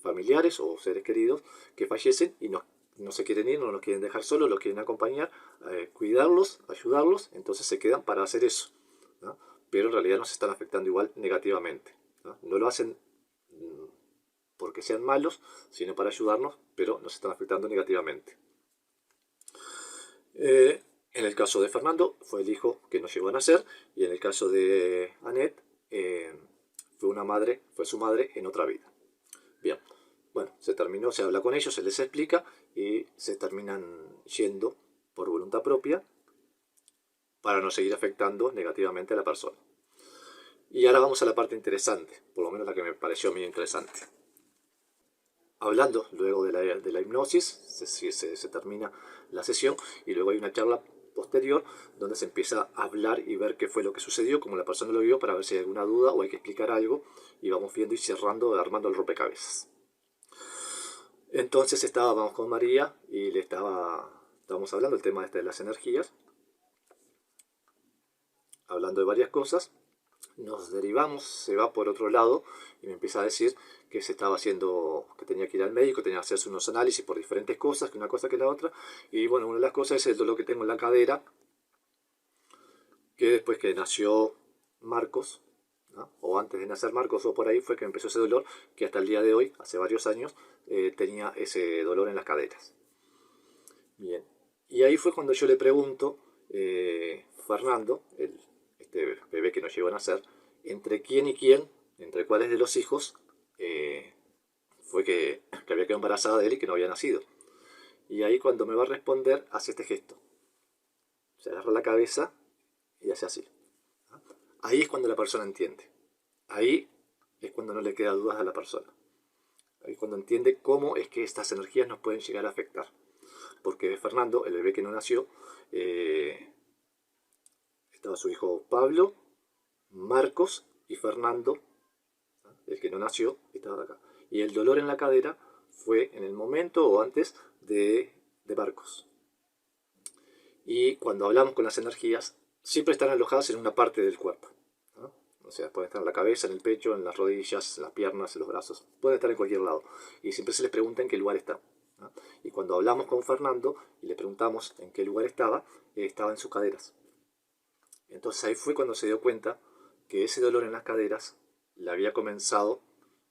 familiares o seres queridos que fallecen y no se quieren ir, no nos quieren dejar solos, los quieren acompañar, cuidarlos, ayudarlos, entonces se quedan para hacer eso, ¿no? Pero en realidad nos están afectando igual negativamente, ¿no? No lo hacen porque sean malos, sino para ayudarnos, pero nos están afectando negativamente. En el caso de Fernando, fue el hijo que nos llegó a nacer, y en el caso de Annette, fue su madre en otra vida. Bien, bueno, se terminó, se habla con ellos, se les explica y se terminan yendo por voluntad propia para no seguir afectando negativamente a la persona. Y ahora vamos a la parte interesante, por lo menos la que me pareció muy interesante. Hablando luego de la hipnosis, se termina la sesión y luego hay una charla posterior donde se empieza a hablar y ver qué fue lo que sucedió, cómo la persona lo vio, para ver si hay alguna duda o hay que explicar algo, y vamos viendo y cerrando, armando el rompecabezas. Entonces estábamos con María y estábamos hablando del tema de las energías, hablando de varias cosas. Nos derivamos, se va por otro lado y me empieza a decir que se estaba haciendo, que tenía que ir al médico, tenía que hacerse unos análisis por diferentes cosas, que una cosa que la otra. Y bueno, una de las cosas es el dolor que tengo en la cadera, que después que nació Marcos, ¿no? O antes de nacer Marcos o por ahí fue que empezó ese dolor, que hasta el día de hoy, hace varios años, tenía ese dolor en las caderas. Bien, y ahí fue cuando yo le pregunto, Fernando, este bebé que nos llegó a nacer, entre quién y quién, entre cuáles de los hijos, fue que había quedado embarazada de él y que no había nacido. Y ahí cuando me va a responder, hace este gesto. Se agarra la cabeza y hace así. Ahí es cuando la persona entiende. Ahí es cuando no le queda dudas a la persona. Ahí es cuando entiende cómo es que estas energías nos pueden llegar a afectar. Porque Fernando, el bebé que no nació, estaba su hijo Pablo, Marcos y Fernando, el que no nació, estaba acá. Y el dolor en la cadera fue en el momento o antes de Marcos. Y cuando hablamos con las energías, siempre están alojadas en una parte del cuerpo, ¿no? O sea, pueden estar en la cabeza, en el pecho, en las rodillas, en las piernas, en los brazos. Pueden estar en cualquier lado. Y siempre se les pregunta en qué lugar está, ¿no? Y cuando hablamos con Fernando y le preguntamos en qué lugar estaba en sus caderas. Entonces ahí fue cuando se dio cuenta que ese dolor en las caderas le había comenzado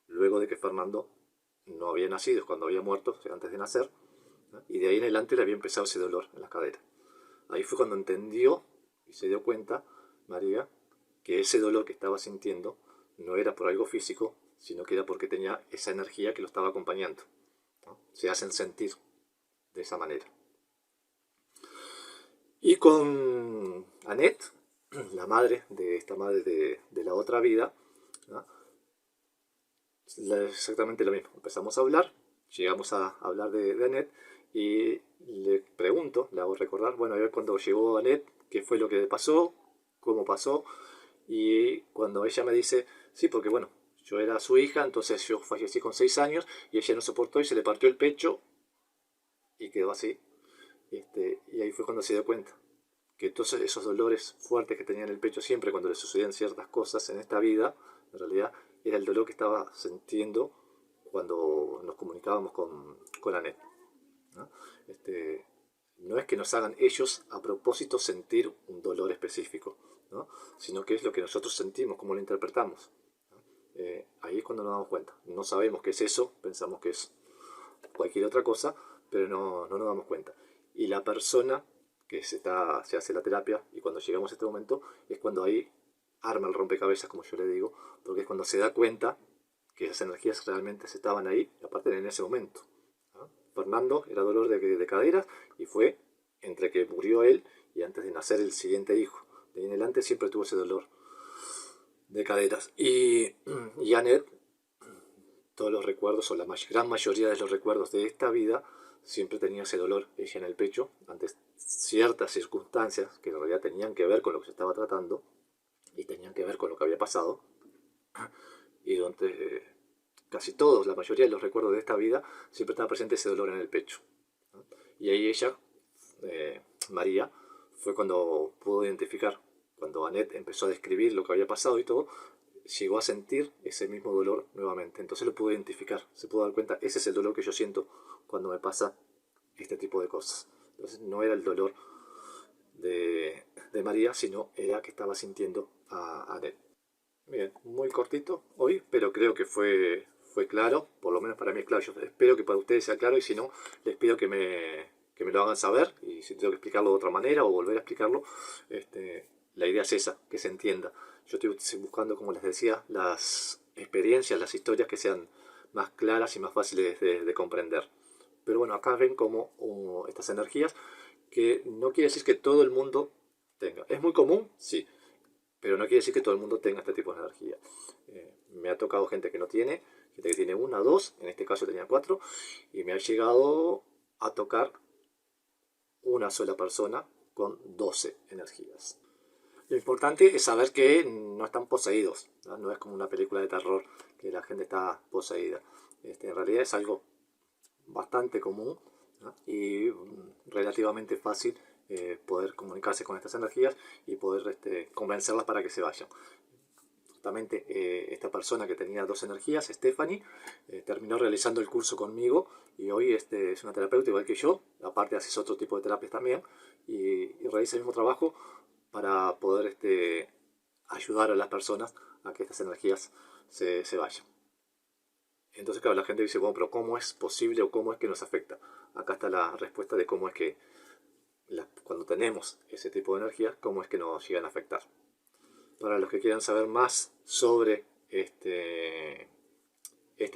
luego de que Fernando no había nacido, cuando había muerto, o sea, antes de nacer, ¿no? Y de ahí en adelante le había empezado ese dolor en las caderas. Ahí fue cuando entendió y se dio cuenta, María, que ese dolor que estaba sintiendo no era por algo físico, sino que era porque tenía esa energía que lo estaba acompañando, ¿no? Se hacen sentir de esa manera. Y con Annette, la madre de esta madre de la otra vida, ¿no? Exactamente lo mismo. Empezamos a hablar, llegamos a hablar de Annette y le pregunto, le hago recordar, bueno, a ver cuando llegó Annette, qué fue lo que pasó, cómo pasó, y cuando ella me dice, sí, porque bueno, yo era su hija, entonces yo fallecí con 6 años y ella no soportó y se le partió el pecho y quedó así. Y ahí fue cuando se dio cuenta que entonces esos dolores fuertes que tenía en el pecho siempre cuando le sucedían ciertas cosas en esta vida, en realidad era el dolor que estaba sintiendo cuando nos comunicábamos con Annette, ¿no? No es que nos hagan ellos a propósito sentir un dolor específico, ¿no? Sino que es lo que nosotros sentimos, cómo lo interpretamos, ¿no? Ahí es cuando nos damos cuenta. No sabemos qué es eso, pensamos que es cualquier otra cosa, pero no nos damos cuenta. Y la persona que se hace la terapia, y cuando llegamos a este momento, es cuando ahí arma el rompecabezas, como yo le digo, porque es cuando se da cuenta que esas energías realmente estaban ahí, y aparte en ese momento, ¿no? Fernando era dolor de cadera, y fue entre que murió él y antes de nacer el siguiente hijo. De ahí en adelante siempre tuvo ese dolor de caderas. Y Annette, todos los recuerdos, o la gran mayoría de los recuerdos de esta vida, siempre tenía ese dolor ella en el pecho ante ciertas circunstancias que en realidad tenían que ver con lo que se estaba tratando y tenían que ver con lo que había pasado, y donde casi todos, la mayoría de los recuerdos de esta vida, siempre estaba presente ese dolor en el pecho, ¿no? Y ahí ella, María, fue cuando pudo identificar, cuando Annette empezó a describir lo que había pasado y todo, llegó a sentir ese mismo dolor nuevamente. Entonces lo pude identificar, se pudo dar cuenta, ese es el dolor que yo siento cuando me pasa este tipo de cosas. Entonces no era el dolor de María, sino era que estaba sintiendo a Annette. Bien, muy cortito hoy, pero creo que fue claro, por lo menos para mí es claro. Yo espero que para ustedes sea claro y si no, les pido que me lo hagan saber y si tengo que explicarlo de otra manera o volver a explicarlo, la idea es esa, que se entienda. Yo estoy buscando, como les decía, las experiencias, las historias que sean más claras y más fáciles de comprender. Pero bueno, acá ven como estas energías que no quiere decir que todo el mundo tenga. ¿Es muy común? Sí, pero no quiere decir que todo el mundo tenga este tipo de energía. Me ha tocado gente que no tiene, gente que tiene una, dos, en este caso tenía cuatro, y me ha llegado a tocar una sola persona con 12 energías. Lo importante es saber que no están poseídos, ¿no? No es como una película de terror que la gente está poseída. En realidad es algo bastante común, ¿no? Y relativamente fácil poder comunicarse con estas energías y poder convencerlas para que se vayan. Justamente esta persona que tenía dos energías, Stephanie, terminó realizando el curso conmigo y hoy es una terapeuta igual que yo, aparte hace otro tipo de terapias también y realiza el mismo trabajo para poder ayudar a las personas a que estas energías se vayan. Entonces, claro, la gente dice, bueno, pero ¿cómo es posible o cómo es que nos afecta? Acá está la respuesta de cómo es que cuando tenemos ese tipo de energía, cómo es que nos llegan a afectar. Para los que quieran saber más sobre este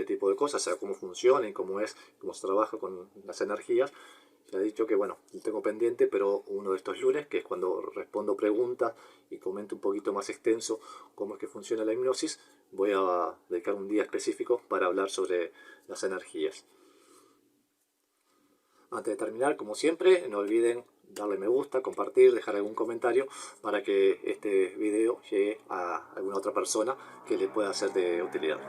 tipo de cosas, o sea, cómo funciona y cómo se trabaja con las energías, ya he dicho que, bueno, lo tengo pendiente, pero uno de estos lunes, que es cuando respondo preguntas y comento un poquito más extenso cómo es que funciona la hipnosis, voy a dedicar un día específico para hablar sobre las energías. Antes de terminar, como siempre, no olviden darle me gusta, compartir, dejar algún comentario para que este video llegue a alguna otra persona que le pueda ser de utilidad.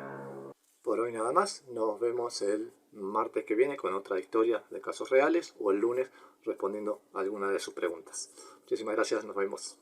Por hoy nada más, nos vemos el martes que viene con otra historia de casos reales o el lunes respondiendo a alguna de sus preguntas. Muchísimas gracias, nos vemos.